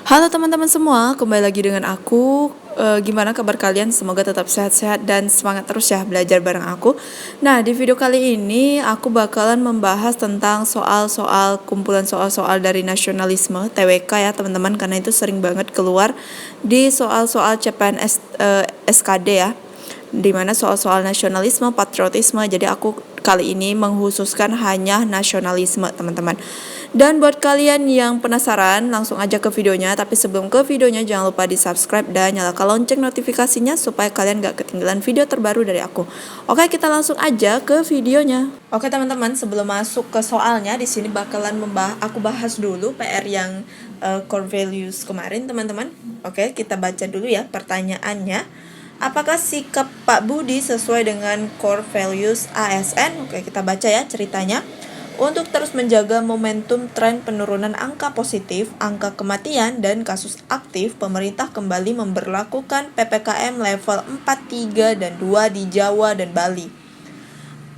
Halo teman-teman semua, kembali lagi dengan aku. Gimana kabar kalian? Semoga tetap sehat-sehat dan semangat terus ya belajar bareng aku. Nah, di video kali ini aku bakalan membahas tentang soal-soal kumpulan soal-soal dari nasionalisme TWK ya teman-teman, karena itu sering banget keluar di soal-soal CPNS SKD ya, dimana soal-soal nasionalisme, patriotisme. Jadi aku kali ini menghususkan hanya nasionalisme teman-teman. Dan buat kalian yang penasaran, langsung aja ke videonya. Tapi sebelum ke videonya, jangan lupa di subscribe dan nyalakan lonceng notifikasinya supaya kalian gak ketinggalan video terbaru dari aku. Oke, kita langsung aja ke videonya. Oke teman-teman, sebelum masuk ke soalnya, di sini bakalan aku bahas dulu PR yang core values kemarin teman-teman. Oke, kita baca dulu ya pertanyaannya. Apakah sikap Pak Budi sesuai dengan core values ASN? Oke, kita baca ya ceritanya. Untuk terus menjaga momentum tren penurunan angka positif, angka kematian, dan kasus aktif, pemerintah kembali memberlakukan PPKM level 4, 3, dan 2 di Jawa dan Bali.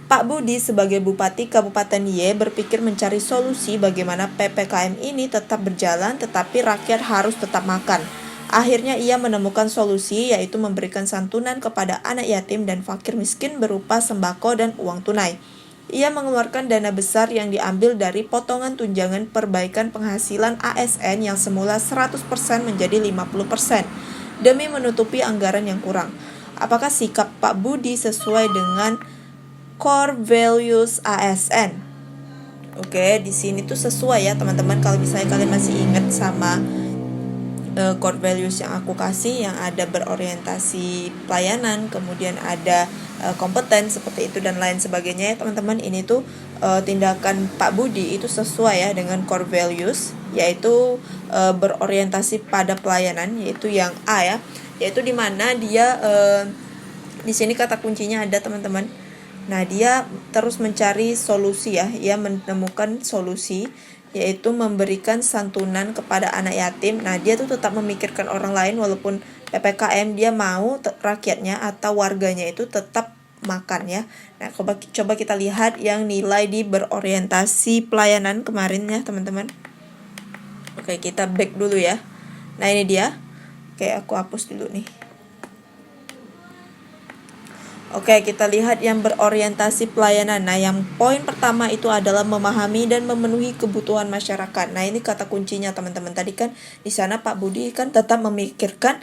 Pak Budi sebagai Bupati Kabupaten Y berpikir mencari solusi bagaimana PPKM ini tetap berjalan tetapi rakyat harus tetap makan. Akhirnya ia menemukan solusi, yaitu memberikan santunan kepada anak yatim dan fakir miskin berupa sembako dan uang tunai. Ia mengeluarkan dana besar yang diambil dari potongan tunjangan perbaikan penghasilan ASN yang semula 100% menjadi 50% demi menutupi anggaran yang kurang. Apakah sikap Pak Budi sesuai dengan core values ASN? Oke, di sini tuh sesuai ya teman-teman. Kalau misalnya kalian masih ingat sama core values yang aku kasih, yang ada berorientasi pelayanan, kemudian ada kompeten seperti itu dan lain sebagainya ya teman-teman. Ini tuh tindakan Pak Budi itu sesuai ya dengan core values, yaitu berorientasi pada pelayanan, yaitu yang A ya, yaitu dimana dia di sini kata kuncinya ada teman-teman. Nah, dia terus mencari solusi ya, ia menemukan solusi, yaitu memberikan santunan kepada anak yatim. Nah, dia tuh tetap memikirkan orang lain walaupun PPKM, dia mau rakyatnya atau warganya itu tetap makan ya. Nah, coba kita lihat yang nilai di berorientasi pelayanan kemarin ya teman-teman. Oke, kita back dulu ya. Nah, ini dia. Oke, aku hapus dulu nih. Oke, kita lihat yang berorientasi pelayanan. Nah, yang poin pertama itu adalah memahami dan memenuhi kebutuhan masyarakat. Nah, ini kata kuncinya teman-teman. Tadi kan di sana Pak Budi kan tetap memikirkan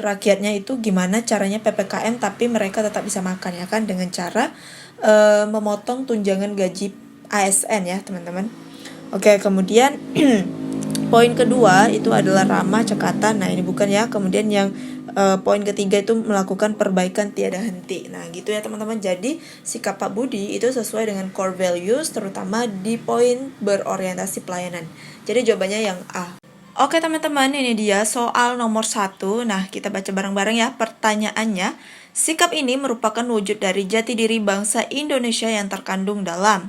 rakyatnya itu gimana caranya PPKM tapi mereka tetap bisa makan ya kan, dengan cara memotong tunjangan gaji ASN ya, teman-teman. Oke, kemudian poin kedua itu adalah ramah cekatan. Nah, ini bukan ya. Kemudian yang poin ketiga itu melakukan perbaikan tiada henti. Nah, gitu ya teman-teman. Jadi sikap Pak Budi itu sesuai dengan core values, terutama di poin berorientasi pelayanan. Jadi jawabannya yang A. Oke teman-teman, ini dia soal nomor 1. Nah, kita baca bareng-bareng ya pertanyaannya. Sikap ini merupakan wujud dari jati diri bangsa Indonesia yang terkandung dalam.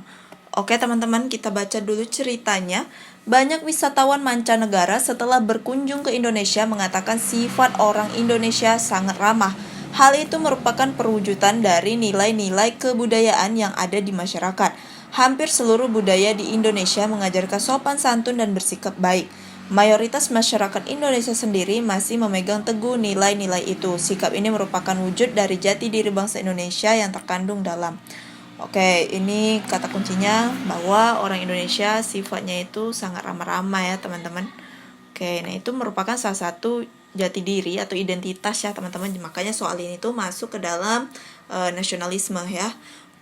Oke teman-teman, kita baca dulu ceritanya. Banyak wisatawan mancanegara setelah berkunjung ke Indonesia mengatakan sifat orang Indonesia sangat ramah. Hal itu merupakan perwujudan dari nilai-nilai kebudayaan yang ada di masyarakat. Hampir seluruh budaya di Indonesia mengajarkan sopan santun dan bersikap baik. Mayoritas masyarakat Indonesia sendiri masih memegang teguh nilai-nilai itu. Sikap ini merupakan wujud dari jati diri bangsa Indonesia yang terkandung dalam. Oke, ini kata kuncinya bahwa orang Indonesia sifatnya itu sangat ramah-ramah ya teman-teman. Oke, nah itu merupakan salah satu jati diri atau identitas ya teman-teman. Makanya soal ini tuh masuk ke dalam nasionalisme ya.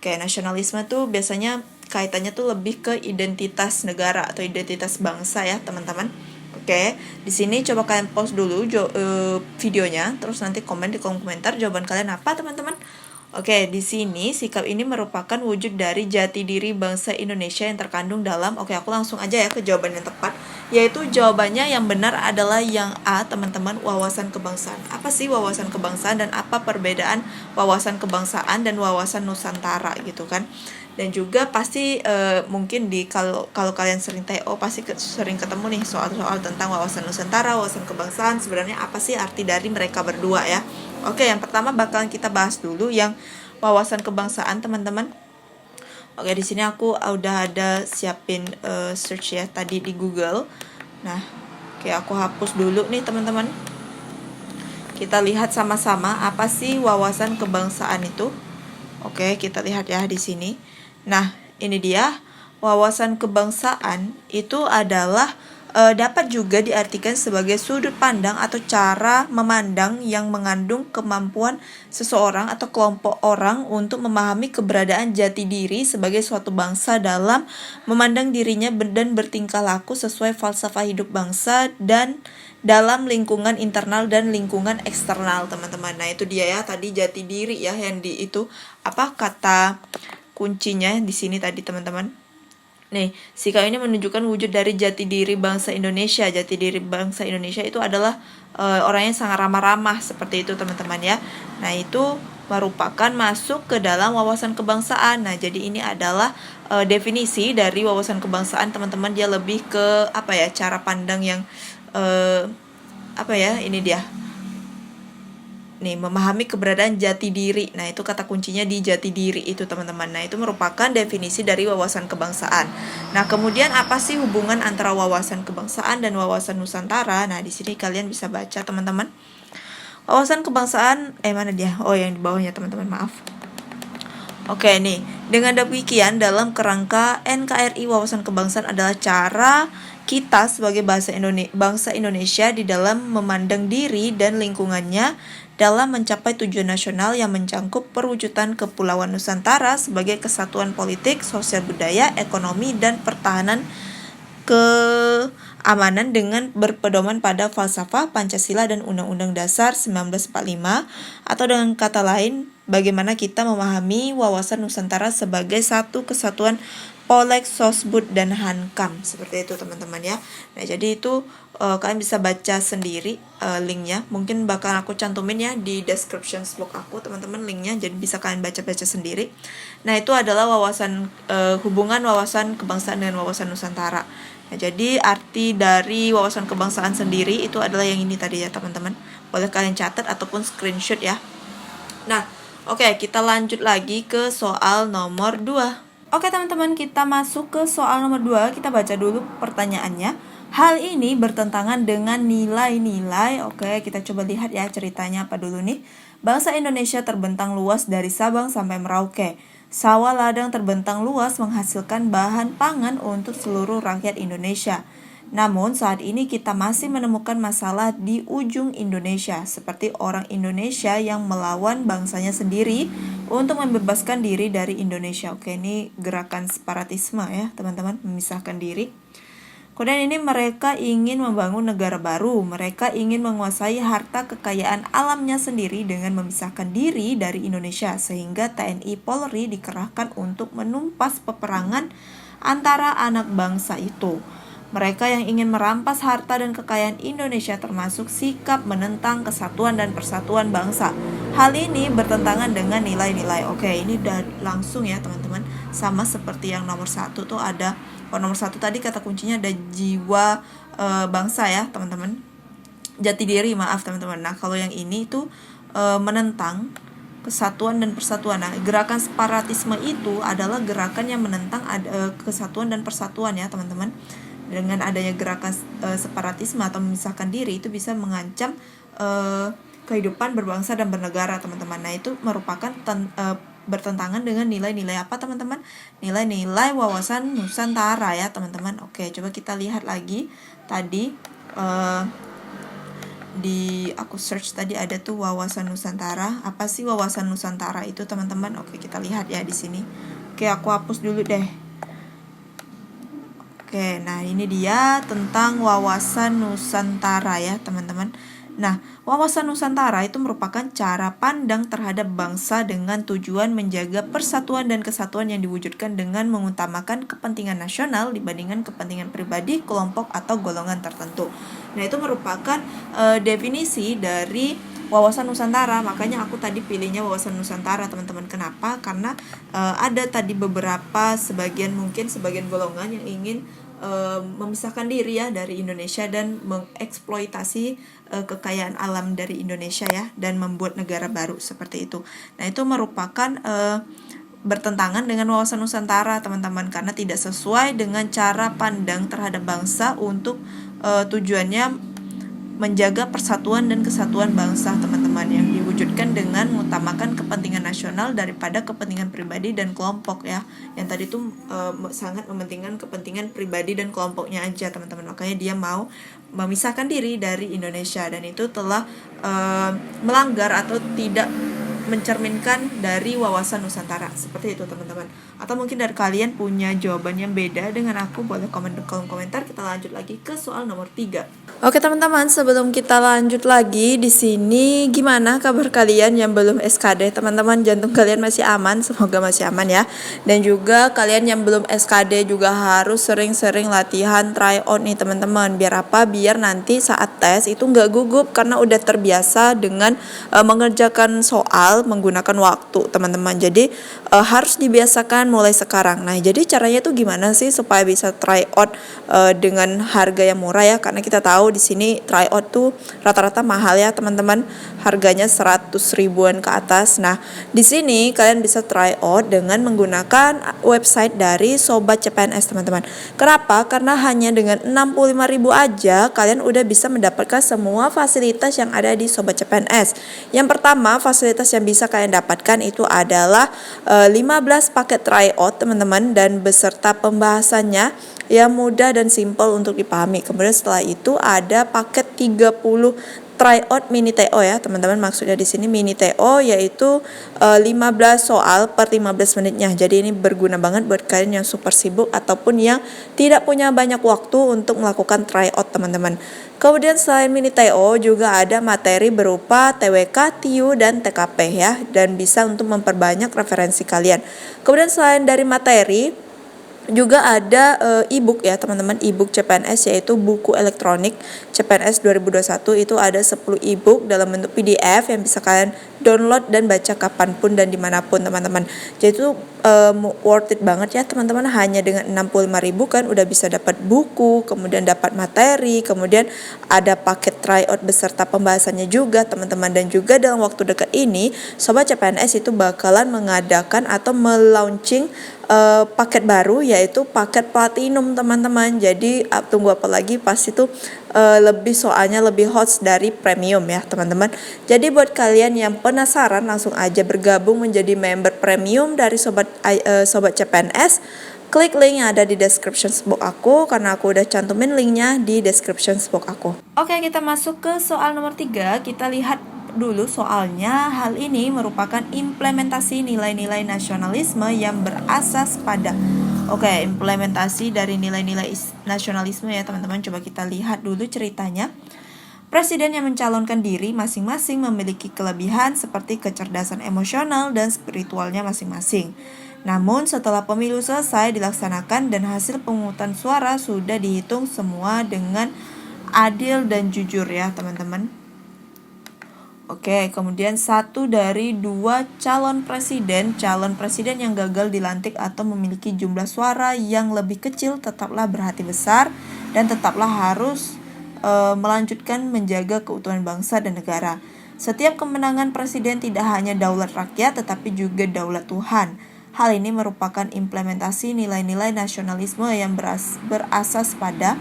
Oke, nasionalisme tuh biasanya kaitannya tuh lebih ke identitas negara atau identitas bangsa ya teman-teman. Oke, di sini coba kalian pause dulu videonya, terus nanti komen di kolom komentar jawaban kalian apa teman-teman. Oke, di sini sikap ini merupakan wujud dari jati diri bangsa Indonesia yang terkandung dalam. Oke, aku langsung aja ya ke jawaban yang tepat, yaitu jawabannya yang benar adalah yang A, teman-teman, wawasan kebangsaan. Apa sih wawasan kebangsaan dan apa perbedaan wawasan kebangsaan dan wawasan Nusantara gitu kan? Dan juga pasti mungkin kalau kalian sering TO pasti sering ketemu nih soal-soal tentang wawasan Nusantara, wawasan kebangsaan. Sebenarnya apa sih arti dari mereka berdua ya? Oke, yang pertama bakalan kita bahas dulu yang wawasan kebangsaan teman-teman. Oke, di sini aku udah ada siapin search ya tadi di Google. Nah, Oke, aku hapus dulu nih teman-teman. Kita lihat sama-sama apa sih wawasan kebangsaan itu. Oke, kita lihat ya di sini. Nah, ini dia. Wawasan kebangsaan itu adalah dapat juga diartikan sebagai sudut pandang atau cara memandang yang mengandung kemampuan seseorang atau kelompok orang untuk memahami keberadaan jati diri sebagai suatu bangsa dalam memandang dirinya dan bertingkah laku sesuai falsafah hidup bangsa dan dalam lingkungan internal dan lingkungan eksternal, teman-teman. Nah, itu dia ya tadi jati diri ya yang di itu apa kata kuncinya di sini tadi, teman-teman. Nih, sikap ini menunjukkan wujud dari jati diri bangsa Indonesia. Jati diri bangsa Indonesia itu adalah orang yang sangat ramah-ramah seperti itu, teman-teman ya. Nah, itu merupakan masuk ke dalam wawasan kebangsaan. Nah, jadi ini adalah definisi dari wawasan kebangsaan, teman-teman. Dia lebih ke apa ya? Cara pandang yang apa ya? Ini dia. Nih, memahami keberadaan jati diri. Nah, itu kata kuncinya di jati diri itu, teman-teman. Nah, itu merupakan definisi dari wawasan kebangsaan. Nah, kemudian apa sih hubungan antara wawasan kebangsaan dan wawasan Nusantara? Nah, di sini kalian bisa baca, teman-teman. Wawasan kebangsaan, mana dia? Oh, yang di bawahnya, teman-teman, maaf. Oke, nih. Dengan demikian, dalam kerangka NKRI, wawasan kebangsaan adalah cara kita sebagai bangsa Indonesia di dalam memandang diri dan lingkungannya dalam mencapai tujuan nasional yang mencangkup perwujudan Kepulauan Nusantara sebagai kesatuan politik, sosial budaya, ekonomi, dan pertahanan keamanan dengan berpedoman pada falsafah Pancasila dan Undang-Undang Dasar 1945, atau dengan kata lain, bagaimana kita memahami wawasan Nusantara sebagai satu kesatuan Polek, Sosbud, dan Hankam. Seperti itu, teman-teman ya. Nah, jadi itu kalian bisa baca sendiri linknya. Mungkin bakal aku cantumin ya di description box aku, teman-teman, linknya. Jadi bisa kalian baca-baca sendiri. Nah, itu adalah wawasan hubungan wawasan kebangsaan dengan wawasan Nusantara. Nah, jadi arti dari wawasan kebangsaan sendiri itu adalah yang ini tadi ya, teman-teman. Boleh kalian catat ataupun screenshot ya. Nah, oke, kita lanjut lagi ke soal nomor 2. Oke, teman-teman, kita masuk ke soal nomor 2. Kita baca dulu pertanyaannya. Hal ini bertentangan dengan nilai-nilai. Oke, kita coba lihat ya ceritanya apa dulu nih. Bangsa Indonesia terbentang luas dari Sabang sampai Merauke. Sawah ladang terbentang luas menghasilkan bahan pangan untuk seluruh rakyat Indonesia. Namun saat ini kita masih menemukan masalah di ujung Indonesia, seperti orang Indonesia yang melawan bangsanya sendiri untuk membebaskan diri dari Indonesia. Oke, ini gerakan separatisme ya, teman-teman, memisahkan diri. Kemudian ini mereka ingin membangun negara baru. Mereka ingin menguasai harta kekayaan alamnya sendiri dengan memisahkan diri dari Indonesia, sehingga TNI Polri dikerahkan untuk menumpas peperangan antara anak bangsa itu. Mereka yang ingin merampas harta dan kekayaan Indonesia termasuk sikap menentang kesatuan dan persatuan bangsa. Hal ini bertentangan dengan nilai-nilai. Oke, ini udah langsung ya, teman-teman. Sama seperti yang nomor 1 tuh ada. Kalau nomor 1 tadi kata kuncinya ada jiwa bangsa ya, teman-teman. Jati diri, maaf teman-teman. Nah, kalau yang ini tuh menentang kesatuan dan persatuan. Nah, gerakan separatisme itu adalah gerakan yang menentang kesatuan dan persatuan ya, teman-teman. Dengan adanya gerakan separatisme atau memisahkan diri itu bisa mengancam kehidupan berbangsa dan bernegara, teman-teman. Nah, itu merupakan bertentangan dengan nilai-nilai apa, teman-teman? Nilai-nilai wawasan Nusantara ya, teman-teman. Oke, coba kita lihat lagi. Tadi di aku search tadi ada tuh wawasan Nusantara. Apa sih wawasan Nusantara itu, teman-teman? Oke, kita lihat ya di sini. Oke, aku hapus dulu deh. Oke, nah ini dia tentang wawasan Nusantara ya, teman-teman. Nah, wawasan Nusantara itu merupakan cara pandang terhadap bangsa dengan tujuan menjaga persatuan dan kesatuan yang diwujudkan dengan mengutamakan kepentingan nasional dibandingkan kepentingan pribadi, kelompok, atau golongan tertentu. Nah, itu merupakan definisi dari wawasan Nusantara. Makanya aku tadi pilihnya wawasan Nusantara, teman-teman. Kenapa? Karena ada tadi beberapa sebagian golongan yang ingin memisahkan diri ya dari Indonesia dan mengeksploitasi kekayaan alam dari Indonesia ya, dan membuat negara baru seperti itu. Nah, itu merupakan bertentangan dengan wawasan Nusantara, teman-teman, karena tidak sesuai dengan cara pandang terhadap bangsa untuk tujuannya menjaga persatuan dan kesatuan bangsa, teman-teman, yang diwujudkan dengan mengutamakan kepentingan nasional daripada kepentingan pribadi dan kelompok ya. Yang tadi tuh sangat mementingkan kepentingan pribadi dan kelompoknya aja, teman-teman. Makanya dia mau memisahkan diri dari Indonesia, dan itu telah melanggar atau tidak mencerminkan dari wawasan Nusantara. Seperti itu, teman-teman. Atau mungkin dari kalian punya jawaban yang beda dengan aku, boleh komen di kolom komentar. Kita lanjut lagi ke soal nomor 3. Oke, teman-teman, sebelum kita lanjut lagi di sini, gimana kabar kalian yang belum SKD? Teman-teman, jantung kalian masih aman? Semoga masih aman ya. Dan juga kalian yang belum SKD juga harus sering-sering latihan try on nih, teman-teman. Biar apa? Biar nanti saat tes itu nggak gugup karena udah terbiasa dengan mengerjakan soal menggunakan waktu, teman-teman. Jadi harus dibiasakan mulai sekarang. Nah, jadi caranya tuh gimana sih supaya bisa try out dengan harga yang murah ya? Karena kita tahu di sini try out tuh rata-rata mahal ya, teman-teman. Harganya 100 ribuan ke atas. Nah, di sini kalian bisa try out dengan menggunakan website dari Sobat CPNS, teman-teman. Kenapa? Karena hanya dengan 65.000 aja kalian udah bisa mendapatkan semua fasilitas yang ada di Sobat CPNS. Yang pertama, fasilitas yang bisa kalian dapatkan itu adalah 15 paket try out, teman-teman, dan beserta pembahasannya yang mudah dan simple untuk dipahami. Kemudian setelah itu ada paket 30 tryout mini TO ya, teman-teman. Maksudnya di sini mini TO yaitu 15 soal per 15 menitnya. Jadi ini berguna banget buat kalian yang super sibuk ataupun yang tidak punya banyak waktu untuk melakukan tryout, teman-teman. Kemudian selain mini TO juga ada materi berupa TWK, TIU, dan TKP ya, dan bisa untuk memperbanyak referensi kalian. Kemudian selain dari materi juga ada e-book ya, teman-teman, e-book CPNS, yaitu buku elektronik CPNS 2021. Itu ada 10 e-book dalam bentuk PDF yang bisa kalian download dan baca kapanpun dan dimanapun, teman-teman. Jadi itu worth it banget ya, teman-teman. Hanya dengan 65.000 kan udah bisa dapat buku, kemudian dapat materi, kemudian ada paket tryout beserta pembahasannya juga, teman-teman. Dan juga dalam waktu dekat ini Sobat CPNS itu bakalan mengadakan atau melaunching paket baru, yaitu paket platinum, teman-teman. Jadi tunggu apa lagi, pasti itu soalnya lebih hot dari premium ya, teman-teman. Jadi buat kalian yang penasaran, langsung aja bergabung menjadi member premium dari Sobat CPNS. Klik link yang ada di description box aku, karena aku udah cantumin linknya di description box aku. Oke, kita masuk ke soal nomor 3. Kita lihat dulu soalnya. Hal ini merupakan implementasi nilai-nilai nasionalisme yang berasas pada implementasi dari nilai-nilai nasionalisme ya, teman-teman. Coba kita lihat dulu ceritanya. Presiden yang mencalonkan diri masing-masing memiliki kelebihan seperti kecerdasan emosional dan spiritualnya masing-masing. Namun setelah pemilu selesai dilaksanakan dan hasil pemungutan suara sudah dihitung semua dengan adil dan jujur ya, teman-teman. Oke, kemudian 1 dari 2 calon presiden yang gagal dilantik atau memiliki jumlah suara yang lebih kecil tetaplah berhati besar dan tetaplah harus melanjutkan menjaga keutuhan bangsa dan negara. Setiap kemenangan presiden tidak hanya daulat rakyat tetapi juga daulat Tuhan. Hal ini merupakan implementasi nilai-nilai nasionalisme yang berasas pada,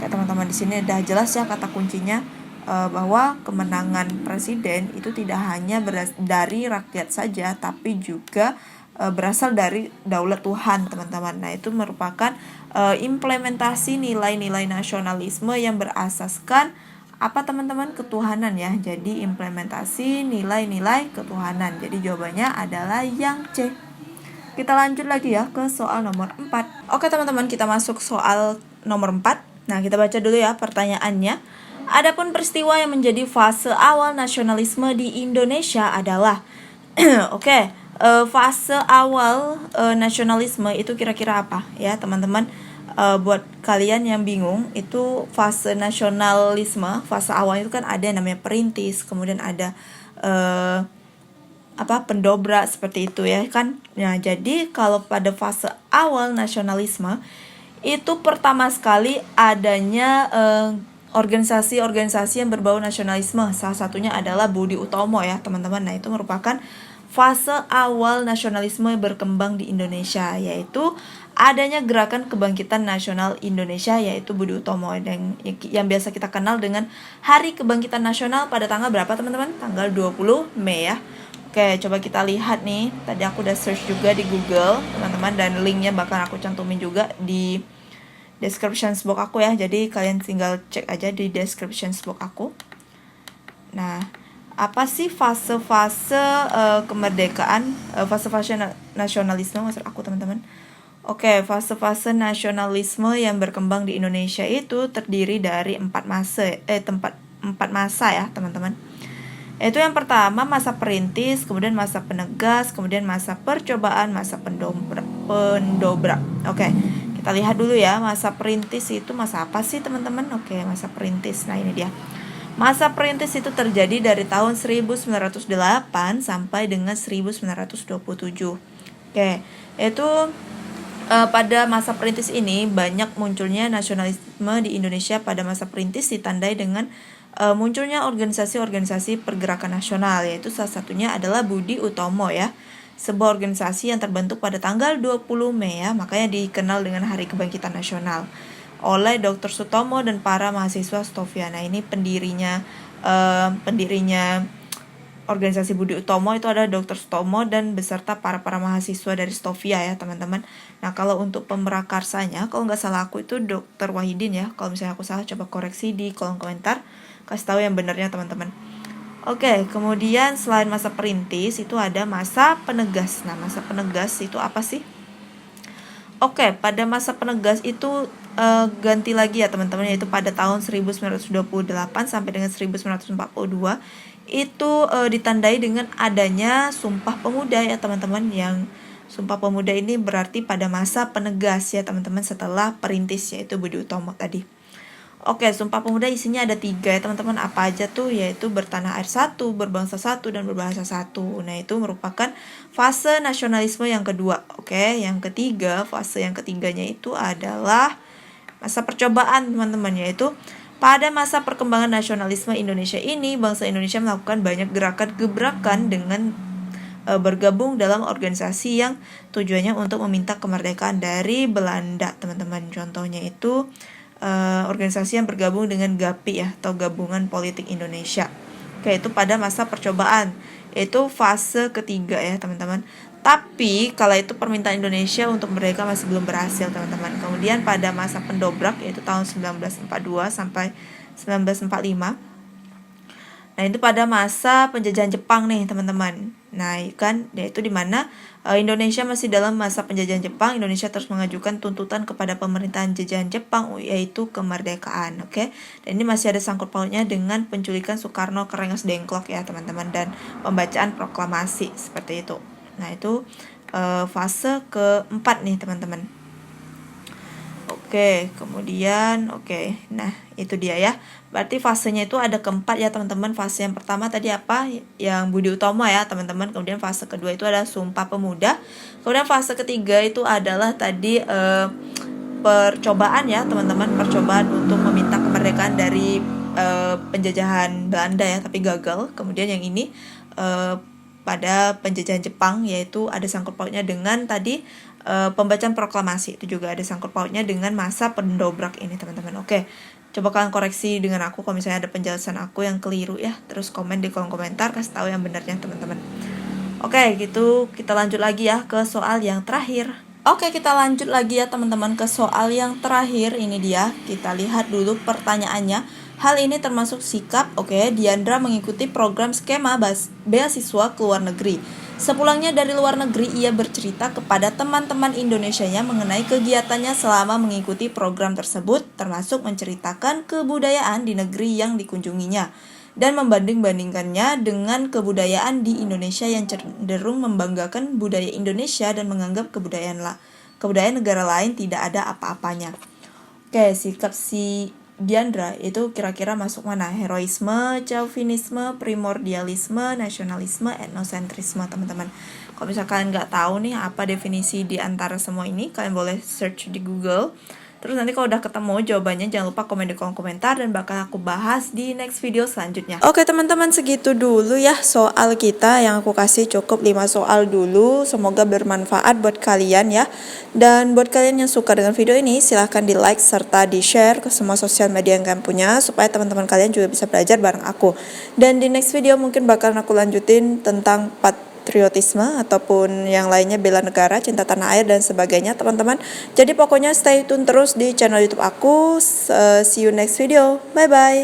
teman-teman, di sini udah jelas ya kata kuncinya, bahwa kemenangan presiden itu tidak hanya dari rakyat saja tapi juga berasal dari daulat Tuhan, teman-teman. Nah, itu merupakan implementasi nilai-nilai nasionalisme yang berasaskan apa, teman-teman? Ketuhanan ya. Jadi implementasi nilai-nilai ketuhanan. Jadi jawabannya adalah yang C. Kita lanjut lagi ya ke soal nomor 4. Oke, teman-teman, kita masuk soal nomor 4. Nah, kita baca dulu ya pertanyaannya. Adapun peristiwa yang menjadi fase awal nasionalisme di Indonesia adalah fase awal nasionalisme itu kira-kira apa ya, teman-teman? Buat kalian yang bingung, itu fase nasionalisme, fase awal itu kan ada yang namanya perintis, kemudian ada pendobrak, seperti itu ya kan. Nah, jadi kalau pada fase awal nasionalisme itu pertama sekali adanya organisasi-organisasi yang berbau nasionalisme. Salah satunya adalah Budi Utomo ya, teman-teman. Nah, itu merupakan fase awal nasionalisme berkembang di Indonesia, yaitu adanya Gerakan Kebangkitan Nasional Indonesia, yaitu Budi Utomo, yang biasa kita kenal dengan Hari Kebangkitan Nasional pada tanggal berapa teman-teman? Tanggal 20 Mei ya. Oke, coba kita lihat nih. Tadi aku udah search juga di Google teman-teman, dan linknya bakal aku cantumin juga di description box aku ya. Jadi kalian tinggal cek aja di description box aku. Nah, apa sih fase-fase kemerdekaan, fase-fase nasionalisme maksud aku teman-teman? Oke, fase-fase nasionalisme yang berkembang di Indonesia itu terdiri dari 4 masa ya teman-teman. Itu yang pertama masa perintis, kemudian masa penegas, kemudian masa percobaan, masa pendobrak. Oke, kita lihat dulu ya, masa perintis itu masa apa sih teman-teman? Oke, masa perintis. Nah, ini dia. Masa perintis itu terjadi dari tahun 1908 sampai dengan 1927. Oke, itu pada masa perintis ini banyak munculnya nasionalisme di Indonesia. Pada masa perintis ditandai dengan munculnya organisasi-organisasi pergerakan nasional, yaitu salah satunya adalah Budi Utomo ya. Sebuah organisasi yang terbentuk pada tanggal 20 Mei ya, makanya dikenal dengan Hari Kebangkitan Nasional, oleh Dr. Sutomo dan para mahasiswa Stovia. Nah, ini pendirinya organisasi Budi Utomo itu ada Dr. Sutomo dan beserta para mahasiswa dari Stovia ya teman-teman. Nah, kalau untuk pemrakarsanya, kalau nggak salah aku itu Dr. Wahidin ya. Kalau misalnya aku salah, coba koreksi di kolom komentar, kasih tahu yang benarnya teman-teman. Oke, kemudian selain masa perintis itu ada masa penegas. Nah, masa penegas itu apa sih? Oke, pada masa penegas itu ganti lagi ya teman-teman, yaitu pada tahun 1928 sampai dengan 1942 itu ditandai dengan adanya Sumpah Pemuda ya teman-teman. Yang Sumpah Pemuda ini berarti pada masa penegas ya teman-teman, setelah perintis yaitu Budi Utomo tadi. Oke, Sumpah Pemuda isinya ada 3 ya teman-teman. Apa aja tuh? Yaitu bertanah air satu, berbangsa satu, dan berbahasa satu. Nah, itu merupakan fase nasionalisme yang kedua. Oke, yang ketiga, fase yang ketiganya itu adalah masa percobaan teman-teman, yaitu pada masa perkembangan nasionalisme Indonesia ini, bangsa Indonesia melakukan banyak gerakan-gebrakan dengan bergabung dalam organisasi yang tujuannya untuk meminta kemerdekaan dari Belanda teman-teman. Contohnya itu organisasi yang bergabung dengan GAPI ya, atau Gabungan Politik Indonesia. Oke, itu pada masa percobaan, itu fase ketiga ya teman-teman. Tapi kala itu permintaan Indonesia untuk merdeka masih belum berhasil teman-teman. Kemudian pada masa pendobrak, yaitu tahun 1942 sampai 1945. Nah, itu pada masa penjajahan Jepang nih teman-teman. Nah, kan yaitu di mana Indonesia masih dalam masa penjajahan Jepang. Indonesia terus mengajukan tuntutan kepada pemerintahan jajahan Jepang, yaitu kemerdekaan. Oke. Dan ini masih ada sangkut pautnya dengan penculikan Soekarno ke Rengas Dengklok ya teman-teman, dan pembacaan proklamasi seperti itu. Nah, itu fase keempat nih teman-teman. Oke, kemudian nah itu dia ya. Berarti fasenya itu ada keempat ya teman-teman. Fase yang pertama tadi apa? Yang Budi Utomo ya teman-teman. Kemudian fase kedua itu ada Sumpah Pemuda. Kemudian fase ketiga itu adalah tadi percobaan ya teman-teman. Percobaan untuk meminta kemerdekaan dari penjajahan Belanda ya, tapi gagal. Kemudian yang ini pada penjajahan Jepang, yaitu ada sangkut pautnya dengan tadi pembacaan proklamasi. Itu juga ada sangkut pautnya dengan masa pendobrak ini teman-teman. Oke, coba kalian koreksi dengan aku kalau misalnya ada penjelasan aku yang keliru ya. Terus komen di kolom komentar, kasih tahu yang benarnya teman-teman. Oke, gitu kita lanjut lagi ya ke soal yang terakhir. Oke, kita lanjut lagi ya teman-teman ke soal yang terakhir. Ini dia, kita lihat dulu pertanyaannya. Hal ini termasuk sikap, Diandra mengikuti program skema beasiswa ke luar negeri. Sepulangnya dari luar negeri, ia bercerita kepada teman-teman Indonesianya mengenai kegiatannya selama mengikuti program tersebut, termasuk menceritakan kebudayaan di negeri yang dikunjunginya, dan membanding-bandingkannya dengan kebudayaan di Indonesia yang cenderung membanggakan budaya Indonesia dan menganggap kebudayaan negara lain tidak ada apa-apanya. Oke, sikap si Diandra itu kira-kira masuk mana? Heroisme, chauvinisme, primordialisme, nasionalisme, etnosentrisme teman-teman. Kalau misalkan kalian nggak tahu nih apa definisi di antara semua ini, kalian boleh search di Google. Terus nanti kalau udah ketemu jawabannya jangan lupa komen di kolom komentar dan bakal aku bahas di next video selanjutnya. Oke teman-teman, segitu dulu ya soal kita yang aku kasih, cukup 5 soal dulu. Semoga bermanfaat buat kalian ya. Dan buat kalian yang suka dengan video ini silahkan di like serta di share ke semua sosial media yang kalian punya supaya teman-teman kalian juga bisa belajar bareng aku. Dan di next video mungkin bakalan aku lanjutin tentang patriotisme ataupun yang lainnya, bela negara, cinta tanah air dan sebagainya teman-teman. Jadi pokoknya stay tune terus di channel YouTube aku. See you next video. Bye bye.